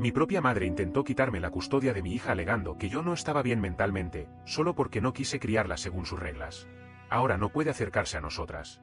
Mi propia madre intentó quitarme la custodia de mi hija alegando que yo no estaba bien mentalmente, solo porque no quise criarla según sus reglas. Ahora no puede acercarse a nosotras.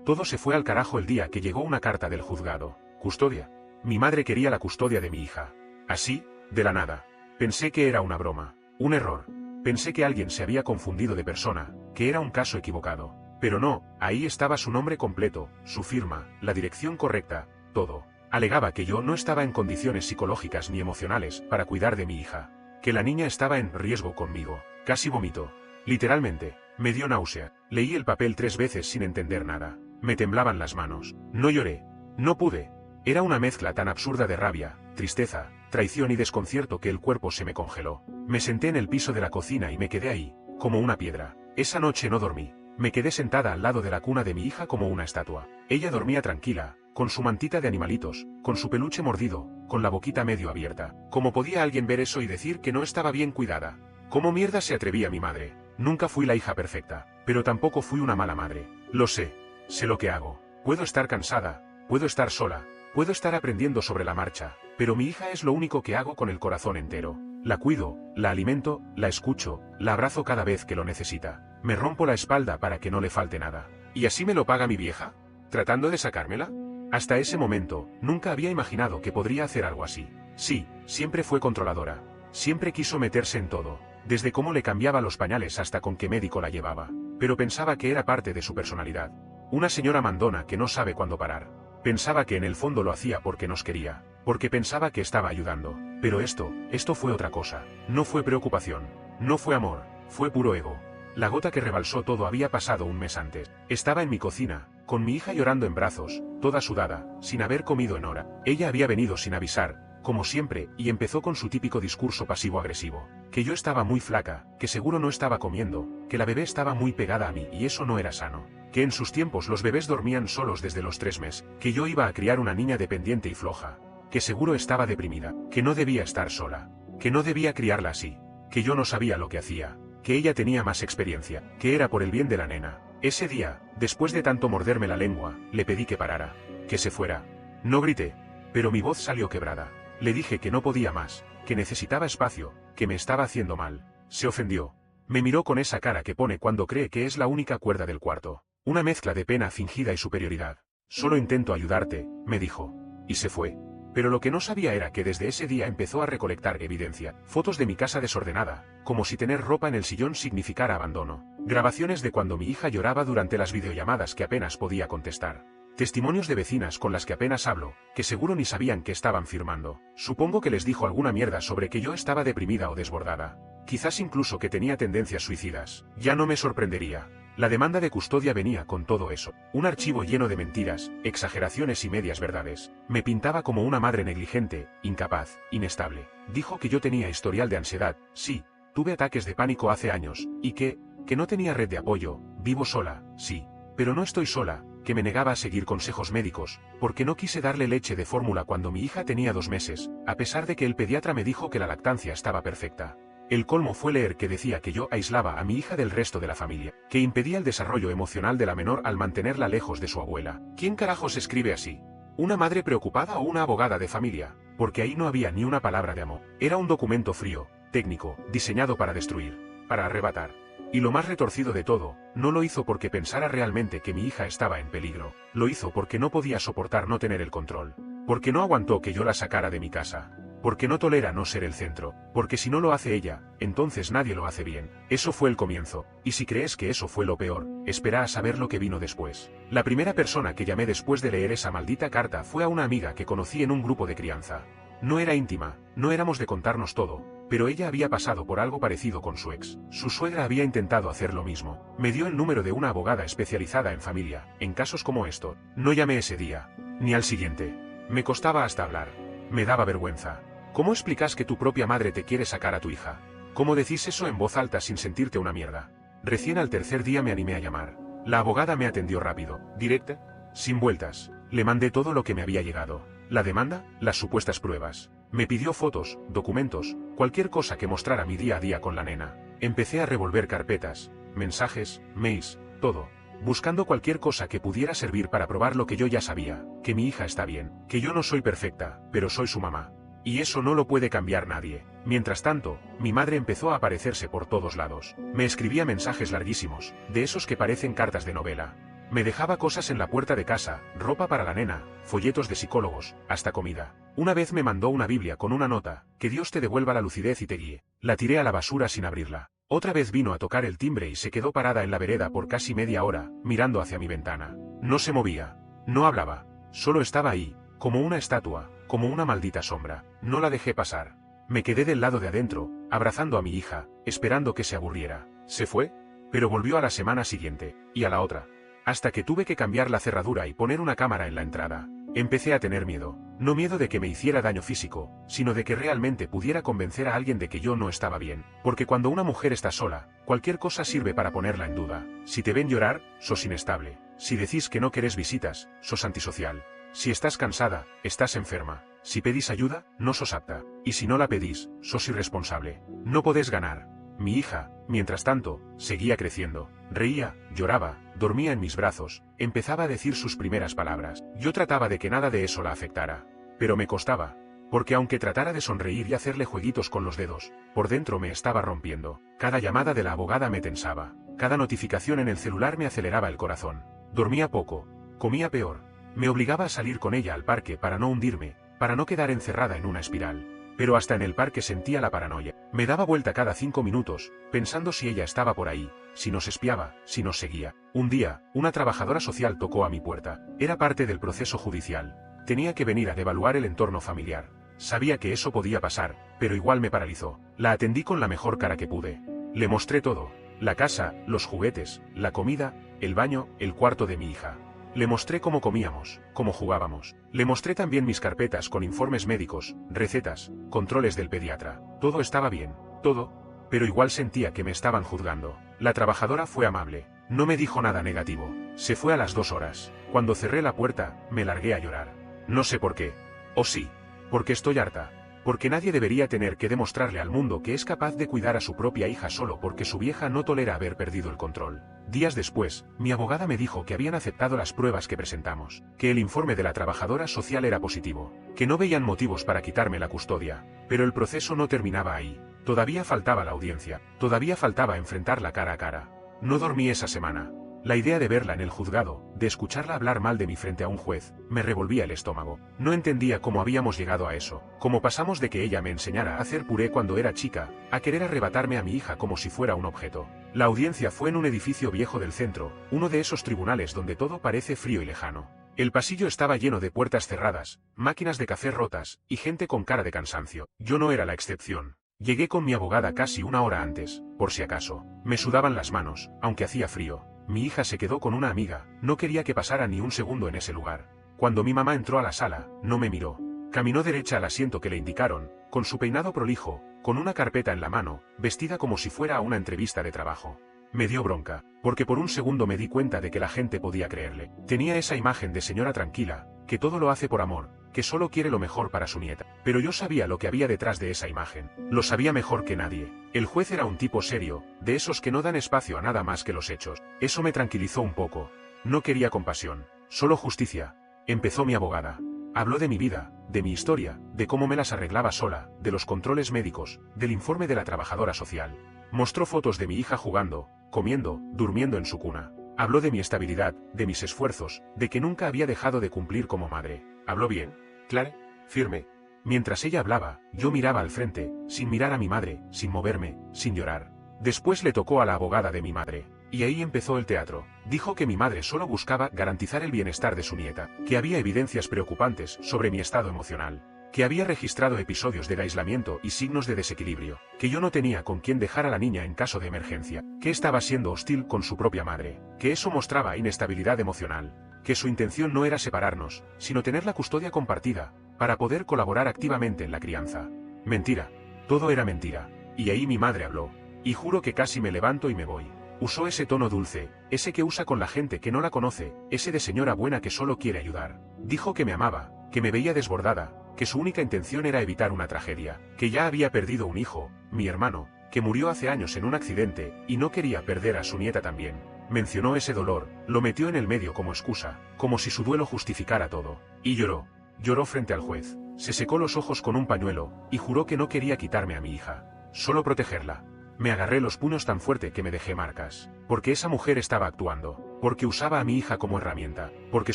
Todo se fue al carajo el día que llegó una carta del juzgado. Custodia. Mi madre quería la custodia de mi hija. Así, de la nada. Pensé que era una broma, un error. Pensé que alguien se había confundido de persona, que era un caso equivocado. Pero no, ahí estaba su nombre completo, su firma, la dirección correcta, todo. Alegaba que yo no estaba en condiciones psicológicas ni emocionales para cuidar de mi hija. Que la niña estaba en riesgo conmigo. Casi vomito. Literalmente, me dio náusea. Leí el papel 3 veces sin entender nada. Me temblaban las manos. No lloré. No pude. Era una mezcla tan absurda de rabia, tristeza, traición y desconcierto que el cuerpo se me congeló. Me senté en el piso de la cocina y me quedé ahí, como una piedra. Esa noche no dormí. Me quedé sentada al lado de la cuna de mi hija como una estatua. Ella dormía tranquila, con su mantita de animalitos, con su peluche mordido, con la boquita medio abierta. ¿Cómo podía alguien ver eso y decir que no estaba bien cuidada? ¿Cómo mierda se atrevía mi madre? Nunca fui la hija perfecta, pero tampoco fui una mala madre. Lo sé. Sé lo que hago. Puedo estar cansada, puedo estar sola, puedo estar aprendiendo sobre la marcha, pero mi hija es lo único que hago con el corazón entero. La cuido, la alimento, la escucho, la abrazo cada vez que lo necesita. Me rompo la espalda para que no le falte nada. ¿Y así me lo paga mi vieja? ¿Tratando de sacármela? Hasta ese momento, nunca había imaginado que podría hacer algo así. Sí, siempre fue controladora. Siempre quiso meterse en todo, desde cómo le cambiaba los pañales hasta con qué médico la llevaba. Pero pensaba que era parte de su personalidad. Una señora mandona que no sabe cuándo parar. Pensaba que en el fondo lo hacía porque nos quería, porque pensaba que estaba ayudando. Pero esto fue otra cosa. No fue preocupación, no fue amor, fue puro ego. La gota que rebalsó todo había pasado un mes antes. Estaba en mi cocina, con mi hija llorando en brazos, toda sudada, sin haber comido en hora. Ella había venido sin avisar, como siempre, y empezó con su típico discurso pasivo-agresivo. Que yo estaba muy flaca, que seguro no estaba comiendo, que la bebé estaba muy pegada a mí y eso no era sano. Que en sus tiempos los bebés dormían solos desde los 3 meses, que yo iba a criar una niña dependiente y floja. Que seguro estaba deprimida, que no debía estar sola, que no debía criarla así, que yo no sabía lo que hacía, que ella tenía más experiencia, que era por el bien de la nena. Ese día, después de tanto morderme la lengua, le pedí que parara, que se fuera. No grité, pero mi voz salió quebrada. Le dije que no podía más, que necesitaba espacio, que me estaba haciendo mal. Se ofendió. Me miró con esa cara que pone cuando cree que es la única cuerda del cuarto. Una mezcla de pena fingida y superioridad. Solo intento ayudarte, me dijo. Y se fue. Pero lo que no sabía era que desde ese día empezó a recolectar evidencia, fotos de mi casa desordenada, como si tener ropa en el sillón significara abandono. Grabaciones de cuando mi hija lloraba durante las videollamadas que apenas podía contestar. Testimonios de vecinas con las que apenas hablo, que seguro ni sabían que estaban firmando. Supongo que les dijo alguna mierda sobre que yo estaba deprimida o desbordada. Quizás incluso que tenía tendencias suicidas. Ya no me sorprendería. La demanda de custodia venía con todo eso. Un archivo lleno de mentiras, exageraciones y medias verdades. Me pintaba como una madre negligente, incapaz, inestable. Dijo que yo tenía historial de ansiedad. Sí, tuve ataques de pánico hace años. Y que no tenía red de apoyo. Vivo sola, sí. Pero no estoy sola. Que me negaba a seguir consejos médicos, porque no quise darle leche de fórmula cuando mi hija tenía 2 meses, a pesar de que el pediatra me dijo que la lactancia estaba perfecta. El colmo fue leer que decía que yo aislaba a mi hija del resto de la familia, que impedía el desarrollo emocional de la menor al mantenerla lejos de su abuela. ¿Quién carajos escribe así? ¿Una madre preocupada o una abogada de familia? Porque ahí no había ni una palabra de amor. Era un documento frío, técnico, diseñado para destruir, para arrebatar. Y lo más retorcido de todo, no lo hizo porque pensara realmente que mi hija estaba en peligro. Lo hizo porque no podía soportar no tener el control. Porque no aguantó que yo la sacara de mi casa. Porque no tolera no ser el centro. Porque si no lo hace ella, entonces nadie lo hace bien. Eso fue el comienzo. Y si crees que eso fue lo peor, espera a saber lo que vino después. La primera persona que llamé después de leer esa maldita carta fue a una amiga que conocí en un grupo de crianza. No era íntima, no éramos de contarnos todo, pero ella había pasado por algo parecido con su ex. Su suegra había intentado hacer lo mismo. Me dio el número de una abogada especializada en familia, en casos como esto. No llamé ese día, ni al siguiente. Me costaba hasta hablar. Me daba vergüenza. ¿Cómo explicas que tu propia madre te quiere sacar a tu hija? ¿Cómo decís eso en voz alta sin sentirte una mierda? Recién al tercer día me animé a llamar. La abogada me atendió rápido, directa, sin vueltas. Le mandé todo lo que me había llegado. La demanda, las supuestas pruebas. Me pidió fotos, documentos, cualquier cosa que mostrara mi día a día con la nena. Empecé a revolver carpetas, mensajes, mails, todo. Buscando cualquier cosa que pudiera servir para probar lo que yo ya sabía, que mi hija está bien, que yo no soy perfecta, pero soy su mamá. Y eso no lo puede cambiar nadie. Mientras tanto, mi madre empezó a aparecerse por todos lados. Me escribía mensajes larguísimos, de esos que parecen cartas de novela. Me dejaba cosas en la puerta de casa, ropa para la nena, folletos de psicólogos, hasta comida. Una vez me mandó una Biblia con una nota: que Dios te devuelva la lucidez y te guíe. La tiré a la basura sin abrirla. Otra vez vino a tocar el timbre y se quedó parada en la vereda por casi media hora, mirando hacia mi ventana. No se movía. No hablaba. Solo estaba ahí, como una estatua, como una maldita sombra. No la dejé pasar. Me quedé del lado de adentro, abrazando a mi hija, esperando que se aburriera. Se fue, pero volvió a la semana siguiente, y a la otra. Hasta que tuve que cambiar la cerradura y poner una cámara en la entrada. Empecé a tener miedo. No miedo de que me hiciera daño físico, sino de que realmente pudiera convencer a alguien de que yo no estaba bien. Porque cuando una mujer está sola, cualquier cosa sirve para ponerla en duda. Si te ven llorar, sos inestable. Si decís que no querés visitas, sos antisocial. Si estás cansada, estás enferma. Si pedís ayuda, no sos apta. Y si no la pedís, sos irresponsable. No podés ganar. Mi hija, mientras tanto, seguía creciendo. Reía, lloraba, dormía en mis brazos, empezaba a decir sus primeras palabras. Yo trataba de que nada de eso la afectara. Pero me costaba. Porque aunque tratara de sonreír y hacerle jueguitos con los dedos, por dentro me estaba rompiendo. Cada llamada de la abogada me tensaba. Cada notificación en el celular me aceleraba el corazón. Dormía poco. Comía peor. Me obligaba a salir con ella al parque para no hundirme, para no quedar encerrada en una espiral. Pero hasta en el parque sentía la paranoia. Me daba vuelta cada 5 minutos, pensando si ella estaba por ahí, si nos espiaba, si nos seguía. Un día, una trabajadora social tocó a mi puerta. Era parte del proceso judicial. Tenía que venir a devaluar el entorno familiar. Sabía que eso podía pasar, pero igual me paralizó. La atendí con la mejor cara que pude. Le mostré todo. La casa, los juguetes, la comida, el baño, el cuarto de mi hija. Le mostré cómo comíamos, cómo jugábamos. Le mostré también mis carpetas con informes médicos, recetas, controles del pediatra. Todo estaba bien, todo, pero igual sentía que me estaban juzgando. La trabajadora fue amable. No me dijo nada negativo. Se fue a las 2 horas. Cuando cerré la puerta, me largué a llorar. No sé por qué. O sí, porque estoy harta. Porque nadie debería tener que demostrarle al mundo que es capaz de cuidar a su propia hija solo porque su vieja no tolera haber perdido el control. Días después, mi abogada me dijo que habían aceptado las pruebas que presentamos, que el informe de la trabajadora social era positivo, que no veían motivos para quitarme la custodia, pero el proceso no terminaba ahí. Todavía faltaba la audiencia, todavía faltaba enfrentarla cara a cara. No dormí esa semana. La idea de verla en el juzgado, de escucharla hablar mal de mí frente a un juez, me revolvía el estómago. No entendía cómo habíamos llegado a eso, cómo pasamos de que ella me enseñara a hacer puré cuando era chica, a querer arrebatarme a mi hija como si fuera un objeto. La audiencia fue en un edificio viejo del centro, uno de esos tribunales donde todo parece frío y lejano. El pasillo estaba lleno de puertas cerradas, máquinas de café rotas, y gente con cara de cansancio. Yo no era la excepción. Llegué con mi abogada casi 1 hora antes, por si acaso. Me sudaban las manos, aunque hacía frío. Mi hija se quedó con una amiga, no quería que pasara ni un segundo en ese lugar. Cuando mi mamá entró a la sala, no me miró. Caminó derecha al asiento que le indicaron, con su peinado prolijo, con una carpeta en la mano, vestida como si fuera a una entrevista de trabajo. Me dio bronca, porque por un segundo me di cuenta de que la gente podía creerle. Tenía esa imagen de señora tranquila, que todo lo hace por amor, que solo quiere lo mejor para su nieta. Pero yo sabía lo que había detrás de esa imagen. Lo sabía mejor que nadie. El juez era un tipo serio, de esos que no dan espacio a nada más que los hechos. Eso me tranquilizó un poco. No quería compasión, solo justicia. Empezó mi abogada. Habló de mi vida, de mi historia, de cómo me las arreglaba sola, de los controles médicos, del informe de la trabajadora social. Mostró fotos de mi hija jugando, comiendo, durmiendo en su cuna. Habló de mi estabilidad, de mis esfuerzos, de que nunca había dejado de cumplir como madre. Habló bien, claro, firme. Mientras ella hablaba, yo miraba al frente, sin mirar a mi madre, sin moverme, sin llorar. Después le tocó a la abogada de mi madre. Y ahí empezó el teatro. Dijo que mi madre solo buscaba garantizar el bienestar de su nieta, que había evidencias preocupantes sobre mi estado emocional, que había registrado episodios de aislamiento y signos de desequilibrio, que yo no tenía con quién dejar a la niña en caso de emergencia, que estaba siendo hostil con su propia madre, que eso mostraba inestabilidad emocional, que su intención no era separarnos, sino tener la custodia compartida, para poder colaborar activamente en la crianza. Mentira. Todo era mentira. Y ahí mi madre habló. Y juro que casi me levanto y me voy. Usó ese tono dulce, ese que usa con la gente que no la conoce, ese de señora buena que solo quiere ayudar. Dijo que me amaba, que me veía desbordada, que su única intención era evitar una tragedia, que ya había perdido un hijo, mi hermano, que murió hace años en un accidente, y no quería perder a su nieta también. Mencionó ese dolor, lo metió en el medio como excusa, como si su duelo justificara todo. Y lloró. Lloró frente al juez. Se secó los ojos con un pañuelo, y juró que no quería quitarme a mi hija. Solo protegerla. Me agarré los puños tan fuerte que me dejé marcas. Porque esa mujer estaba actuando. Porque usaba a mi hija como herramienta. Porque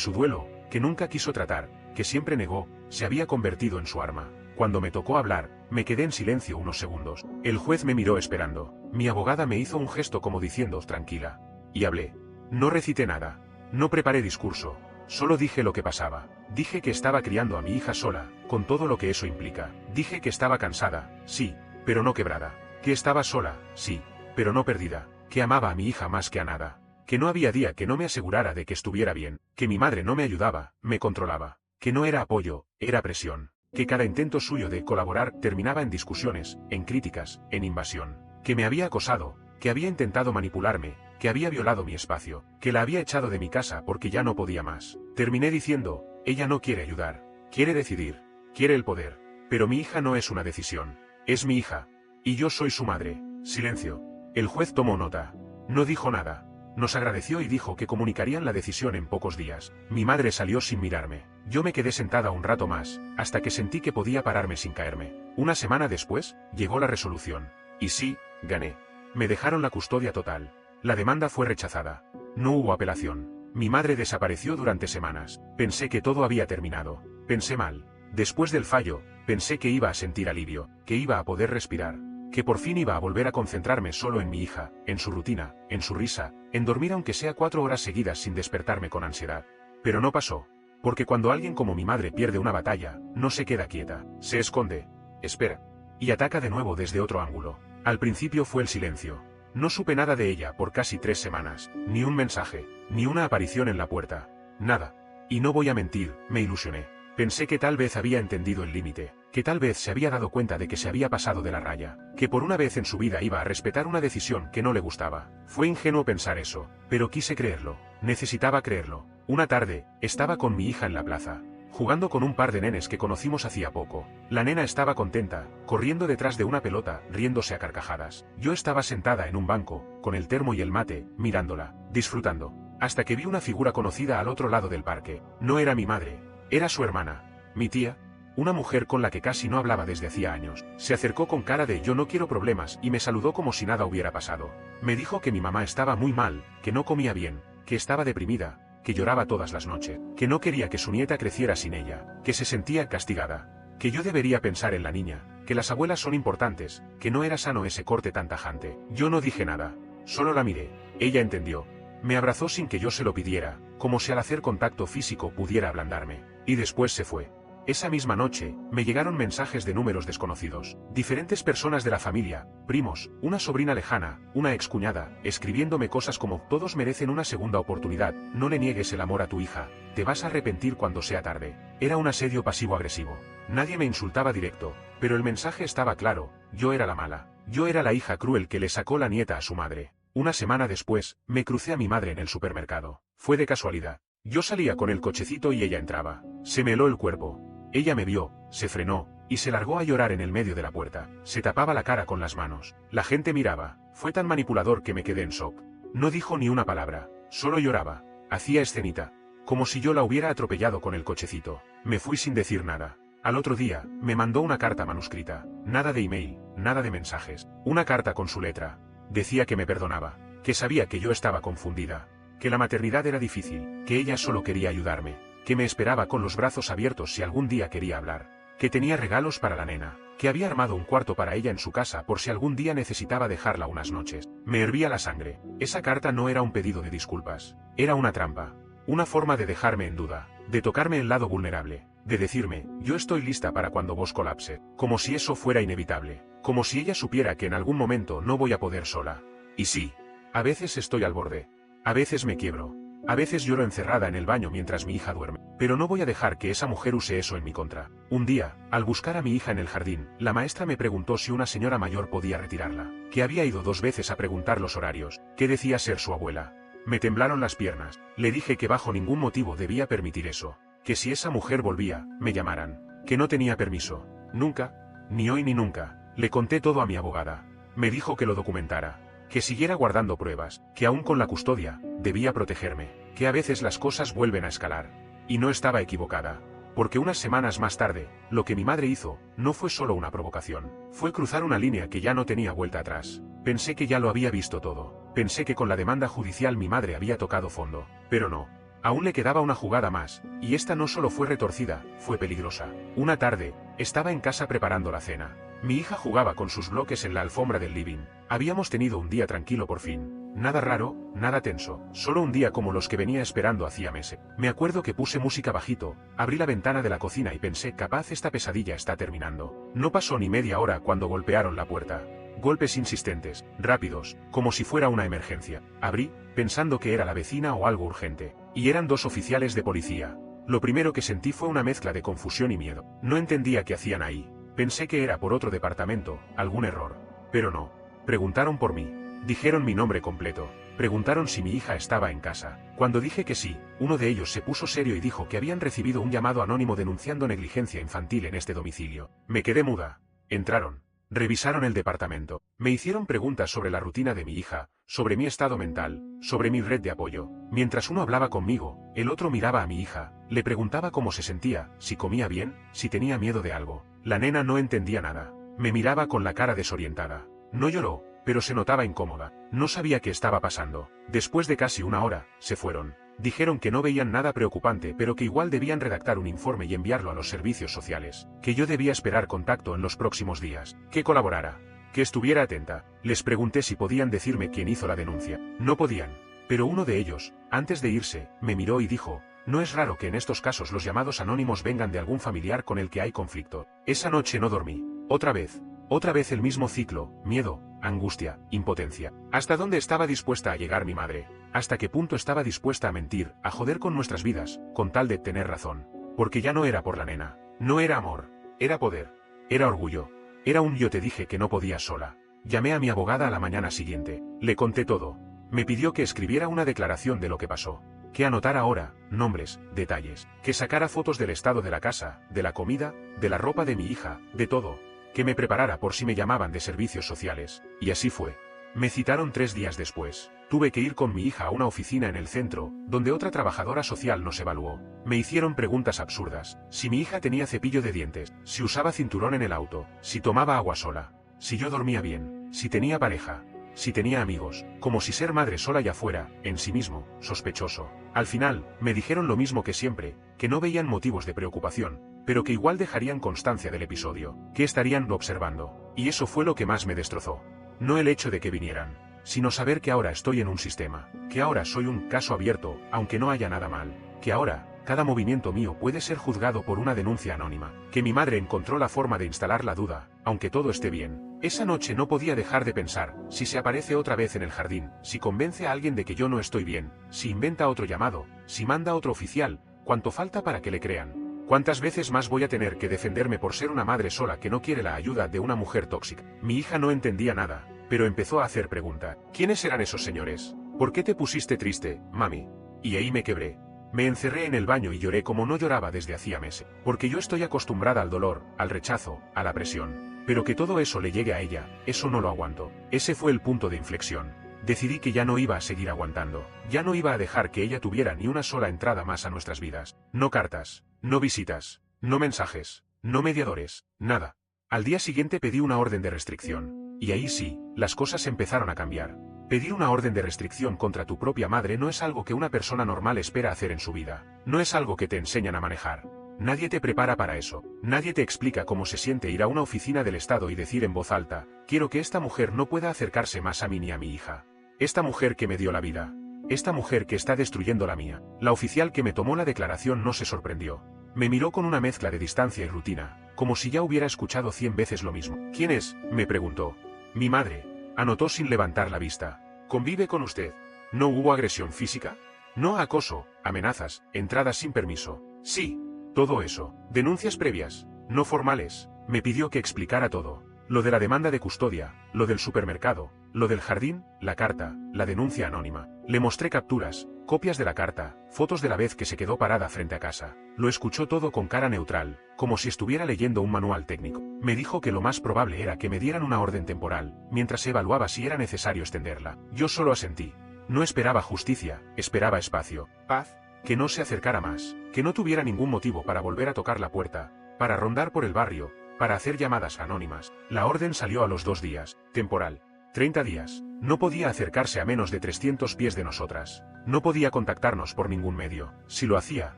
su duelo, que nunca quiso tratar, que siempre negó, se había convertido en su arma. Cuando me tocó hablar, me quedé en silencio unos segundos. El juez me miró esperando. Mi abogada me hizo un gesto como diciendo, tranquila. Y hablé. No recité nada. No preparé discurso. Solo dije lo que pasaba. Dije que estaba criando a mi hija sola, con todo lo que eso implica. Dije que estaba cansada, sí, pero no quebrada. Que estaba sola, sí, pero no perdida. Que amaba a mi hija más que a nada. Que no había día que no me asegurara de que estuviera bien. Que mi madre no me ayudaba, me controlaba. Que no era apoyo, era presión. Que cada intento suyo de colaborar terminaba en discusiones, en críticas, en invasión. Que me había acosado, que había intentado manipularme, que había violado mi espacio, que la había echado de mi casa porque ya no podía más. Terminé diciendo, ella no quiere ayudar, quiere decidir, quiere el poder. Pero mi hija no es una decisión, es mi hija. Y yo soy su madre. Silencio. El juez tomó nota. No dijo nada. Nos agradeció y dijo que comunicarían la decisión en pocos días. Mi madre salió sin mirarme. Yo me quedé sentada un rato más, hasta que sentí que podía pararme sin caerme. Una semana después, llegó la resolución. Y sí, gané. Me dejaron la custodia total. La demanda fue rechazada. No hubo apelación. Mi madre desapareció durante semanas. Pensé que todo había terminado. Pensé mal. Después del fallo, pensé que iba a sentir alivio, que iba a poder respirar, que por fin iba a volver a concentrarme solo en mi hija, en su rutina, en su risa, en dormir aunque sea 4 horas seguidas sin despertarme con ansiedad. Pero no pasó. Porque cuando alguien como mi madre pierde una batalla, no se queda quieta, se esconde, espera, y ataca de nuevo desde otro ángulo. Al principio fue el silencio. No supe nada de ella por casi 3 semanas, ni un mensaje, ni una aparición en la puerta, nada. Y no voy a mentir, me ilusioné. Pensé que tal vez había entendido el límite, que tal vez se había dado cuenta de que se había pasado de la raya, que por una vez en su vida iba a respetar una decisión que no le gustaba. Fue ingenuo pensar eso, pero quise creerlo, necesitaba creerlo. Una tarde, estaba con mi hija en la plaza, jugando con un par de nenes que conocimos hacía poco. La nena estaba contenta, corriendo detrás de una pelota, riéndose a carcajadas. Yo estaba sentada en un banco, con el termo y el mate, mirándola, disfrutando, hasta que vi una figura conocida al otro lado del parque. No era mi madre, era su hermana, mi tía, una mujer con la que casi no hablaba desde hacía años. Se acercó con cara de yo no quiero problemas y me saludó como si nada hubiera pasado. Me dijo que mi mamá estaba muy mal, que no comía bien, que estaba deprimida, que lloraba todas las noches, que no quería que su nieta creciera sin ella, que se sentía castigada, que yo debería pensar en la niña, que las abuelas son importantes, que no era sano ese corte tan tajante. Yo no dije nada, solo la miré. Ella entendió. Me abrazó sin que yo se lo pidiera, como si al hacer contacto físico pudiera ablandarme. Y después se fue. Esa misma noche, me llegaron mensajes de números desconocidos. Diferentes personas de la familia, primos, una sobrina lejana, una excuñada, escribiéndome cosas como, todos merecen una segunda oportunidad, no le niegues el amor a tu hija, te vas a arrepentir cuando sea tarde. Era un asedio pasivo-agresivo. Nadie me insultaba directo, pero el mensaje estaba claro, yo era la mala. Yo era la hija cruel que le sacó la nieta a su madre. Una semana después, me crucé a mi madre en el supermercado. Fue de casualidad. Yo salía con el cochecito y ella entraba. Se me heló el cuerpo. Ella me vio, se frenó, y se largó a llorar en el medio de la puerta. Se tapaba la cara con las manos. La gente miraba. Fue tan manipulador que me quedé en shock. No dijo ni una palabra. Solo lloraba. Hacía escenita. Como si yo la hubiera atropellado con el cochecito. Me fui sin decir nada. Al otro día, me mandó una carta manuscrita. Nada de email, nada de mensajes. Una carta con su letra. Decía que me perdonaba. Que sabía que yo estaba confundida. Que la maternidad era difícil. Que ella solo quería ayudarme. Que me esperaba con los brazos abiertos si algún día quería hablar, que tenía regalos para la nena, que había armado un cuarto para ella en su casa por si algún día necesitaba dejarla unas noches. Me hervía la sangre. Esa carta no era un pedido de disculpas, era una trampa, una forma de dejarme en duda, de tocarme el lado vulnerable, de decirme, yo estoy lista para cuando vos colapse, como si eso fuera inevitable, como si ella supiera que en algún momento no voy a poder sola. Y sí, a veces estoy al borde, a veces me quiebro. A veces lloro encerrada en el baño mientras mi hija duerme, pero no voy a dejar que esa mujer use eso en mi contra. Un día, al buscar a mi hija en el jardín, la maestra me preguntó si una señora mayor podía retirarla, que había ido 2 veces a preguntar los horarios, que decía ser su abuela. Me temblaron las piernas. Le dije que bajo ningún motivo debía permitir eso, que si esa mujer volvía, me llamaran, que no tenía permiso. Nunca, ni hoy ni nunca. Le conté todo a mi abogada. Me dijo que lo documentara, que siguiera guardando pruebas, que aún con la custodia, debía protegerme, que a veces las cosas vuelven a escalar. Y no estaba equivocada. Porque unas semanas más tarde, lo que mi madre hizo, no fue solo una provocación. Fue cruzar una línea que ya no tenía vuelta atrás. Pensé que ya lo había visto todo. Pensé que con la demanda judicial mi madre había tocado fondo. Pero no. Aún le quedaba una jugada más, y esta no solo fue retorcida, fue peligrosa. Una tarde, estaba en casa preparando la cena. Mi hija jugaba con sus bloques en la alfombra del living. Habíamos tenido un día tranquilo por fin. Nada raro, nada tenso, solo un día como los que venía esperando hacía meses. Me acuerdo que puse música bajito, abrí la ventana de la cocina y pensé, capaz esta pesadilla está terminando. No pasó ni media hora cuando golpearon la puerta. Golpes insistentes, rápidos, como si fuera una emergencia. Abrí, pensando que era la vecina o algo urgente. Y eran 2 oficiales de policía. Lo primero que sentí fue una mezcla de confusión y miedo. No entendía qué hacían ahí. Pensé que era por otro departamento, algún error. Pero no. Preguntaron por mí. Dijeron mi nombre completo. Preguntaron si mi hija estaba en casa. Cuando dije que sí, uno de ellos se puso serio y dijo que habían recibido un llamado anónimo denunciando negligencia infantil en este domicilio. Me quedé muda. Entraron. Revisaron el departamento. Me hicieron preguntas sobre la rutina de mi hija, sobre mi estado mental, sobre mi red de apoyo. Mientras uno hablaba conmigo, el otro miraba a mi hija, le preguntaba cómo se sentía, si comía bien, si tenía miedo de algo. La nena no entendía nada. Me miraba con la cara desorientada. No lloró, pero se notaba incómoda. No sabía qué estaba pasando. Después de casi una hora, se fueron. Dijeron que no veían nada preocupante, pero que igual debían redactar un informe y enviarlo a los servicios sociales. Que yo debía esperar contacto en los próximos días. Que colaborara. Que estuviera atenta. Les pregunté si podían decirme quién hizo la denuncia. No podían. Pero uno de ellos, antes de irse, me miró y dijo: no es raro que en estos casos los llamados anónimos vengan de algún familiar con el que hay conflicto. Esa noche no dormí. Otra vez el mismo ciclo, miedo, angustia, impotencia. ¿Hasta dónde estaba dispuesta a llegar mi madre? ¿Hasta qué punto estaba dispuesta a mentir, a joder con nuestras vidas, con tal de tener razón? Porque ya no era por la nena. No era amor. Era poder. Era orgullo. Era un yo te dije que no podías sola. Llamé a mi abogada a la mañana siguiente. Le conté todo. Me pidió que escribiera una declaración de lo que pasó. Que anotara hora, nombres, detalles. Que sacara fotos del estado de la casa, de la comida, de la ropa de mi hija, de todo. Que me preparara por si me llamaban de servicios sociales. Y así fue. Me citaron 3 días después. Tuve que ir con mi hija a una oficina en el centro, donde otra trabajadora social nos evaluó. Me hicieron preguntas absurdas. Si mi hija tenía cepillo de dientes, si usaba cinturón en el auto, si tomaba agua sola, si yo dormía bien, si tenía pareja, si tenía amigos, como si ser madre sola ya fuera, en sí mismo, sospechoso. Al final, me dijeron lo mismo que siempre, que no veían motivos de preocupación, pero que igual dejarían constancia del episodio, que estarían observando. Y eso fue lo que más me destrozó. No el hecho de que vinieran, sino saber que ahora estoy en un sistema, que ahora soy un caso abierto, aunque no haya nada mal, que ahora, cada movimiento mío puede ser juzgado por una denuncia anónima, que mi madre encontró la forma de instalar la duda, aunque todo esté bien. Esa noche no podía dejar de pensar, si se aparece otra vez en el jardín, si convence a alguien de que yo no estoy bien, si inventa otro llamado, si manda otro oficial, cuánto falta para que le crean. ¿Cuántas veces más voy a tener que defenderme por ser una madre sola que no quiere la ayuda de una mujer tóxica? Mi hija no entendía nada, pero empezó a hacer preguntas. ¿Quiénes eran esos señores? ¿Por qué te pusiste triste, mami? Y ahí me quebré. Me encerré en el baño y lloré como no lloraba desde hacía meses. Porque yo estoy acostumbrada al dolor, al rechazo, a la presión. Pero que todo eso le llegue a ella, eso no lo aguanto. Ese fue el punto de inflexión. Decidí que ya no iba a seguir aguantando. Ya no iba a dejar que ella tuviera ni una sola entrada más a nuestras vidas. No cartas, no visitas, no mensajes, no mediadores, nada. Al día siguiente pedí una orden de restricción. Y ahí sí, las cosas empezaron a cambiar. Pedir una orden de restricción contra tu propia madre no es algo que una persona normal espera hacer en su vida. No es algo que te enseñan a manejar. Nadie te prepara para eso. Nadie te explica cómo se siente ir a una oficina del Estado y decir en voz alta: quiero que esta mujer no pueda acercarse más a mí ni a mi hija. Esta mujer que me dio la vida. Esta mujer que está destruyendo la mía. La oficial que me tomó la declaración no se sorprendió. Me miró con una mezcla de distancia y rutina, como si ya hubiera escuchado 100 veces lo mismo. ¿Quién es?, me preguntó. Mi madre. Anotó sin levantar la vista. ¿Convive con usted? ¿No hubo agresión física? ¿No acoso, amenazas, entradas sin permiso? Sí. Todo eso. Denuncias previas, no formales. Me pidió que explicara todo. Lo de la demanda de custodia, lo del supermercado, lo del jardín, la carta, la denuncia anónima. Le mostré capturas, copias de la carta, fotos de la vez que se quedó parada frente a casa. Lo escuchó todo con cara neutral, como si estuviera leyendo un manual técnico. Me dijo que lo más probable era que me dieran una orden temporal, mientras se evaluaba si era necesario extenderla. Yo solo asentí. No esperaba justicia, esperaba espacio, paz, que no se acercara más, que no tuviera ningún motivo para volver a tocar la puerta, para rondar por el barrio, para hacer llamadas anónimas. La orden salió a los 2 días. Temporal. 30 días. No podía acercarse a menos de 300 pies de nosotras. No podía contactarnos por ningún medio. Si lo hacía,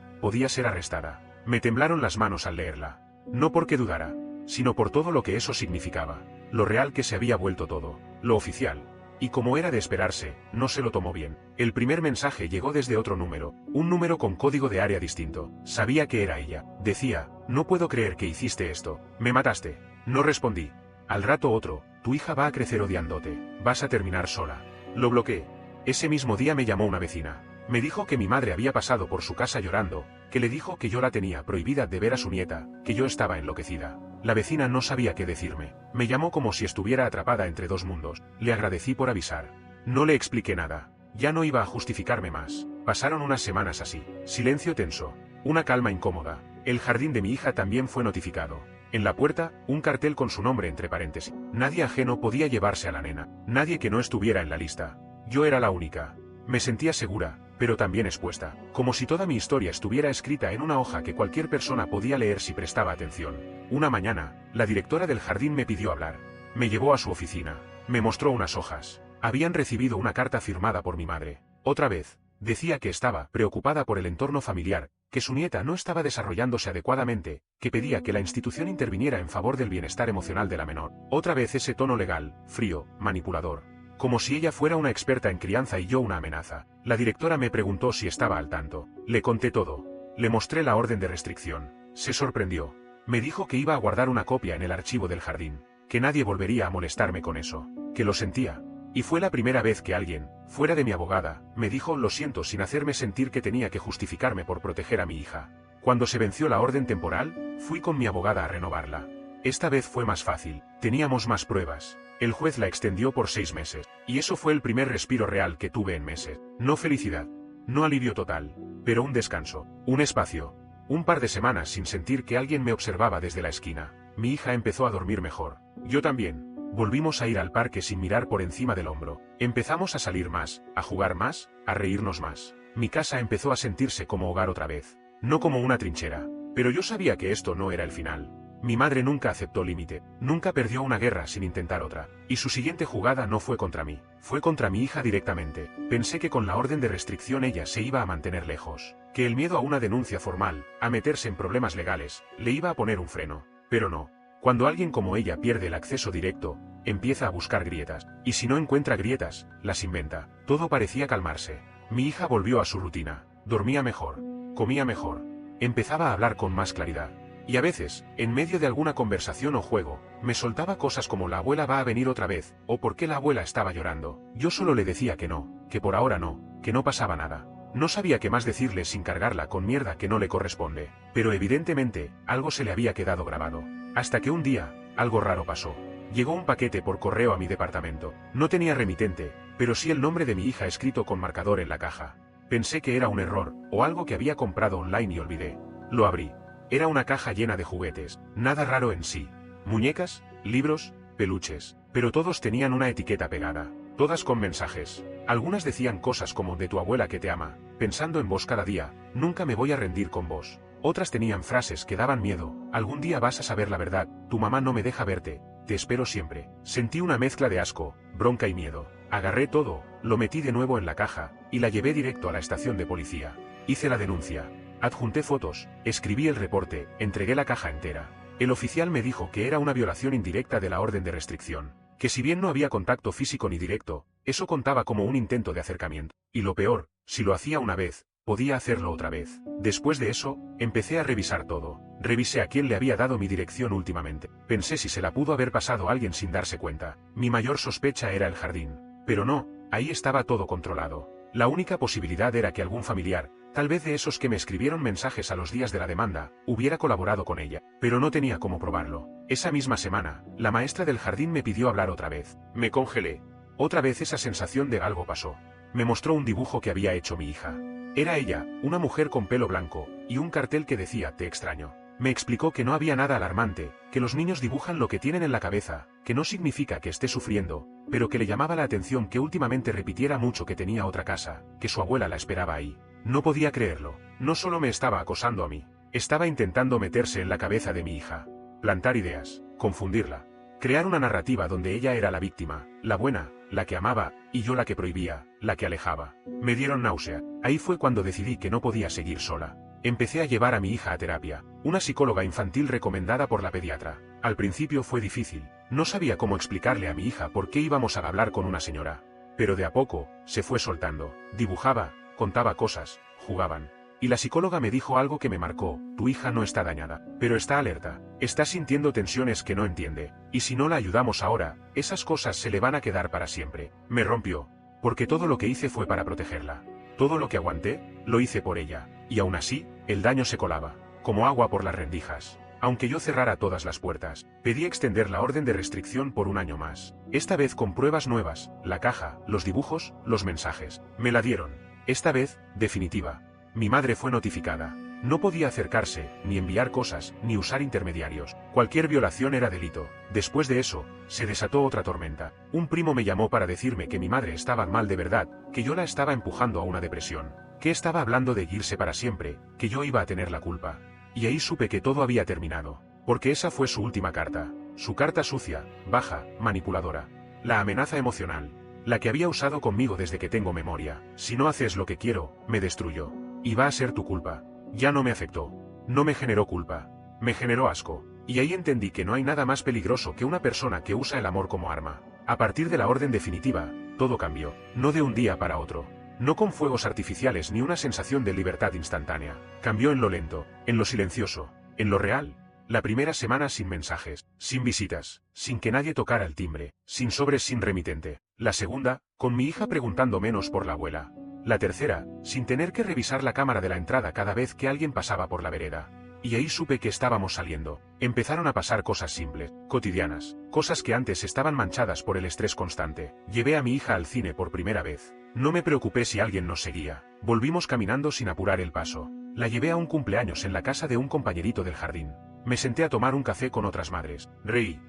podía ser arrestada. Me temblaron las manos al leerla. No porque dudara, sino por todo lo que eso significaba. Lo real que se había vuelto todo. Lo oficial. Y como era de esperarse, no se lo tomó bien. El primer mensaje llegó desde otro número, un número con código de área distinto. Sabía que era ella. Decía, no puedo creer que hiciste esto. Me mataste. No respondí. Al rato otro, tu hija va a crecer odiándote. Vas a terminar sola. Lo bloqueé. Ese mismo día me llamó una vecina. Me dijo que mi madre había pasado por su casa llorando, que le dijo que yo la tenía prohibida de ver a su nieta, que yo estaba enloquecida. La vecina no sabía qué decirme. Me llamó como si estuviera atrapada entre 2 mundos. Le agradecí por avisar. No le expliqué nada. Ya no iba a justificarme más. Pasaron unas semanas así. Silencio tenso. Una calma incómoda. El jardín de mi hija también fue notificado. En la puerta, un cartel con su nombre entre paréntesis. Nadie ajeno podía llevarse a la nena. Nadie que no estuviera en la lista. Yo era la única. Me sentía segura, pero también expuesta, como si toda mi historia estuviera escrita en una hoja que cualquier persona podía leer si prestaba atención. Una mañana, la directora del jardín me pidió hablar. Me llevó a su oficina. Me mostró unas hojas. Habían recibido una carta firmada por mi madre. Otra vez, decía que estaba preocupada por el entorno familiar, que su nieta no estaba desarrollándose adecuadamente, que pedía que la institución interviniera en favor del bienestar emocional de la menor. Otra vez ese tono legal, frío, manipulador. Como si ella fuera una experta en crianza y yo una amenaza. La directora me preguntó si estaba al tanto. Le conté todo. Le mostré la orden de restricción. Se sorprendió. Me dijo que iba a guardar una copia en el archivo del jardín. Que nadie volvería a molestarme con eso. Que lo sentía. Y fue la primera vez que alguien, fuera de mi abogada, me dijo lo siento sin hacerme sentir que tenía que justificarme por proteger a mi hija. Cuando se venció la orden temporal, fui con mi abogada a renovarla. Esta vez fue más fácil. Teníamos más pruebas. El juez la extendió por 6 meses. Y eso fue el primer respiro real que tuve en meses. No felicidad. No alivio total. Pero un descanso. Un espacio. Un par de semanas sin sentir que alguien me observaba desde la esquina. Mi hija empezó a dormir mejor. Yo también. Volvimos a ir al parque sin mirar por encima del hombro. Empezamos a salir más, a jugar más, a reírnos más. Mi casa empezó a sentirse como hogar otra vez. No como una trinchera. Pero yo sabía que esto no era el final. Mi madre nunca aceptó límite, nunca perdió una guerra sin intentar otra. Y su siguiente jugada no fue contra mí, fue contra mi hija directamente. Pensé que con la orden de restricción ella se iba a mantener lejos, que el miedo a una denuncia formal, a meterse en problemas legales, le iba a poner un freno. Pero no. Cuando alguien como ella pierde el acceso directo, empieza a buscar grietas. Y si no encuentra grietas, las inventa. Todo parecía calmarse. Mi hija volvió a su rutina. Dormía mejor. Comía mejor. Empezaba a hablar con más claridad. Y a veces, en medio de alguna conversación o juego, me soltaba cosas como la abuela va a venir otra vez, o por qué la abuela estaba llorando. Yo solo le decía que no, que por ahora no, que no pasaba nada. No sabía qué más decirle sin cargarla con mierda que no le corresponde. Pero evidentemente, algo se le había quedado grabado. Hasta que un día, algo raro pasó. Llegó un paquete por correo a mi departamento. No tenía remitente, pero sí el nombre de mi hija escrito con marcador en la caja. Pensé que era un error, o algo que había comprado online y olvidé. Lo abrí. Era una caja llena de juguetes, nada raro en sí. Muñecas, libros, peluches, pero todos tenían una etiqueta pegada, todas con mensajes. Algunas decían cosas como de tu abuela que te ama, pensando en vos cada día, nunca me voy a rendir con vos. Otras tenían frases que daban miedo, algún día vas a saber la verdad, tu mamá no me deja verte, te espero siempre. Sentí una mezcla de asco, bronca y miedo. Agarré todo, lo metí de nuevo en la caja, y la llevé directo a la estación de policía. Hice la denuncia. Adjunté fotos, escribí el reporte, entregué la caja entera. El oficial me dijo que era una violación indirecta de la orden de restricción, que si bien no había contacto físico ni directo, eso contaba como un intento de acercamiento. Y lo peor, si lo hacía una vez, podía hacerlo otra vez. Después de eso, empecé a revisar todo. Revisé a quién le había dado mi dirección últimamente. Pensé si se la pudo haber pasado a alguien sin darse cuenta. Mi mayor sospecha era el jardín. Pero no, ahí estaba todo controlado. La única posibilidad era que algún familiar, tal vez de esos que me escribieron mensajes a los días de la demanda, hubiera colaborado con ella, pero no tenía cómo probarlo. Esa misma semana, la maestra del jardín me pidió hablar otra vez. Me congelé. Otra vez esa sensación de algo pasó. Me mostró un dibujo que había hecho mi hija. Era ella, una mujer con pelo blanco, y un cartel que decía, te extraño. Me explicó que no había nada alarmante, que los niños dibujan lo que tienen en la cabeza, que no significa que esté sufriendo, pero que le llamaba la atención que últimamente repitiera mucho que tenía otra casa, que su abuela la esperaba ahí. No podía creerlo. No solo me estaba acosando a mí, estaba intentando meterse en la cabeza de mi hija. Plantar ideas, confundirla. Crear una narrativa donde ella era la víctima, la buena, la que amaba, y yo la que prohibía, la que alejaba. Me dieron náusea. Ahí fue cuando decidí que no podía seguir sola. Empecé a llevar a mi hija a terapia, una psicóloga infantil recomendada por la pediatra. Al principio fue difícil. No sabía cómo explicarle a mi hija por qué íbamos a hablar con una señora. Pero de a poco, se fue soltando. Dibujaba, contaba cosas, jugaban. Y la psicóloga me dijo algo que me marcó: tu hija no está dañada, pero está alerta. Está sintiendo tensiones que no entiende. Y si no la ayudamos ahora, esas cosas se le van a quedar para siempre. Me rompió. Porque todo lo que hice fue para protegerla. Todo lo que aguanté, lo hice por ella. Y aún así, el daño se colaba, como agua por las rendijas. Aunque yo cerrara todas las puertas, pedí extender la orden de restricción por un año más. Esta vez con pruebas nuevas, la caja, los dibujos, los mensajes. Me la dieron. Esta vez, definitiva. Mi madre fue notificada. No podía acercarse, ni enviar cosas, ni usar intermediarios. Cualquier violación era delito. Después de eso, se desató otra tormenta. Un primo me llamó para decirme que mi madre estaba mal de verdad, que yo la estaba empujando a una depresión, que estaba hablando de irse para siempre, que yo iba a tener la culpa. Y ahí supe que todo había terminado. Porque esa fue su última carta. Su carta sucia, baja, manipuladora. La amenaza emocional. La que había usado conmigo desde que tengo memoria. Si no haces lo que quiero, me destruyo. Y va a ser tu culpa. Ya no me afectó. No me generó culpa. Me generó asco. Y ahí entendí que no hay nada más peligroso que una persona que usa el amor como arma. A partir de la orden definitiva, todo cambió. No de un día para otro. No con fuegos artificiales ni una sensación de libertad instantánea. Cambió en lo lento, en lo silencioso, en lo real. La primera semana sin mensajes, sin visitas, sin que nadie tocara el timbre, sin sobres, sin remitente. La segunda, con mi hija preguntando menos por la abuela. La tercera, sin tener que revisar la cámara de la entrada cada vez que alguien pasaba por la vereda. Y ahí supe que estábamos saliendo. Empezaron a pasar cosas simples, cotidianas, cosas que antes estaban manchadas por el estrés constante. Llevé a mi hija al cine por primera vez. No me preocupé si alguien nos seguía. Volvimos caminando sin apurar el paso. La llevé a un cumpleaños en la casa de un compañerito del jardín. Me senté a tomar un café con otras madres. Reí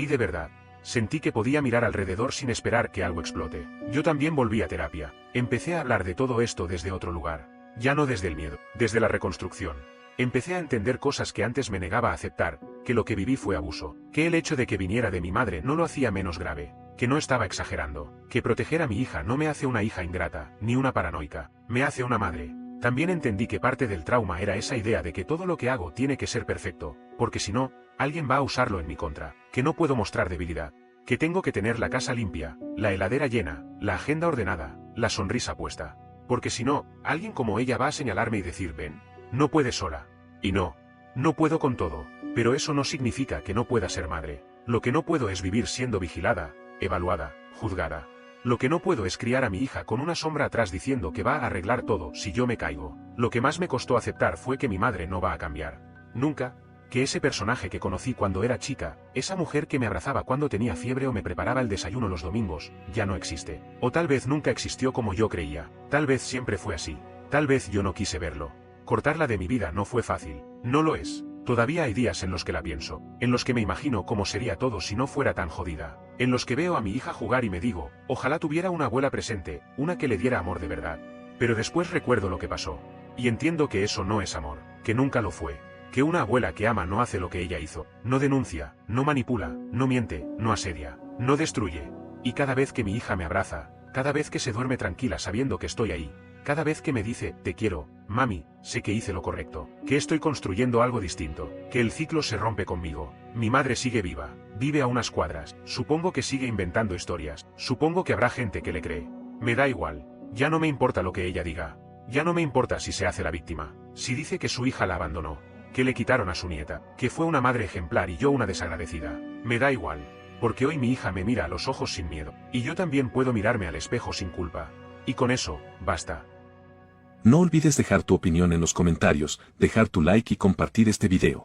de verdad. Sentí que podía mirar alrededor sin esperar que algo explote. Yo también volví a terapia. Empecé a hablar de todo esto desde otro lugar. Ya no desde el miedo, desde la reconstrucción. Empecé a entender cosas que antes me negaba a aceptar, que lo que viví fue abuso, que el hecho de que viniera de mi madre no lo hacía menos grave, que no estaba exagerando, que proteger a mi hija no me hace una hija ingrata, ni una paranoica, me hace una madre. También entendí que parte del trauma era esa idea de que todo lo que hago tiene que ser perfecto, porque si no, alguien va a usarlo en mi contra, que no puedo mostrar debilidad, que tengo que tener la casa limpia, la heladera llena, la agenda ordenada, la sonrisa puesta, porque si no, alguien como ella va a señalarme y decir: ven, no puedes sola. Y no puedo con todo, pero eso no significa que no pueda ser madre. Lo que no puedo es vivir siendo vigilada, evaluada, juzgada. Lo que no puedo es criar a mi hija con una sombra atrás diciendo que va a arreglar todo si yo me caigo. Lo que más me costó aceptar fue que mi madre no va a cambiar. Nunca. Que ese personaje que conocí cuando era chica, esa mujer que me abrazaba cuando tenía fiebre o me preparaba el desayuno los domingos, ya no existe. O tal vez nunca existió como yo creía. Tal vez siempre fue así. Tal vez yo no quise verlo. Cortarla de mi vida no fue fácil. No lo es. Todavía hay días en los que la pienso, en los que me imagino cómo sería todo si no fuera tan jodida, en los que veo a mi hija jugar y me digo: ojalá tuviera una abuela presente, una que le diera amor de verdad. Pero después recuerdo lo que pasó. Y entiendo que eso no es amor, que nunca lo fue. Que una abuela que ama no hace lo que ella hizo, no denuncia, no manipula, no miente, no asedia, no destruye. Y cada vez que mi hija me abraza, cada vez que se duerme tranquila sabiendo que estoy ahí, cada vez que me dice: te quiero, mami, sé que hice lo correcto, que estoy construyendo algo distinto, que el ciclo se rompe conmigo. Mi madre sigue viva, vive a unas cuadras, supongo que sigue inventando historias, supongo que habrá gente que le cree. Me da igual, ya no me importa lo que ella diga, ya no me importa si se hace la víctima, si dice que su hija la abandonó, que le quitaron a su nieta, que fue una madre ejemplar y yo una desagradecida. Me da igual, porque hoy mi hija me mira a los ojos sin miedo, y yo también puedo mirarme al espejo sin culpa. Y con eso, basta. No olvides dejar tu opinión en los comentarios, dejar tu like y compartir este video.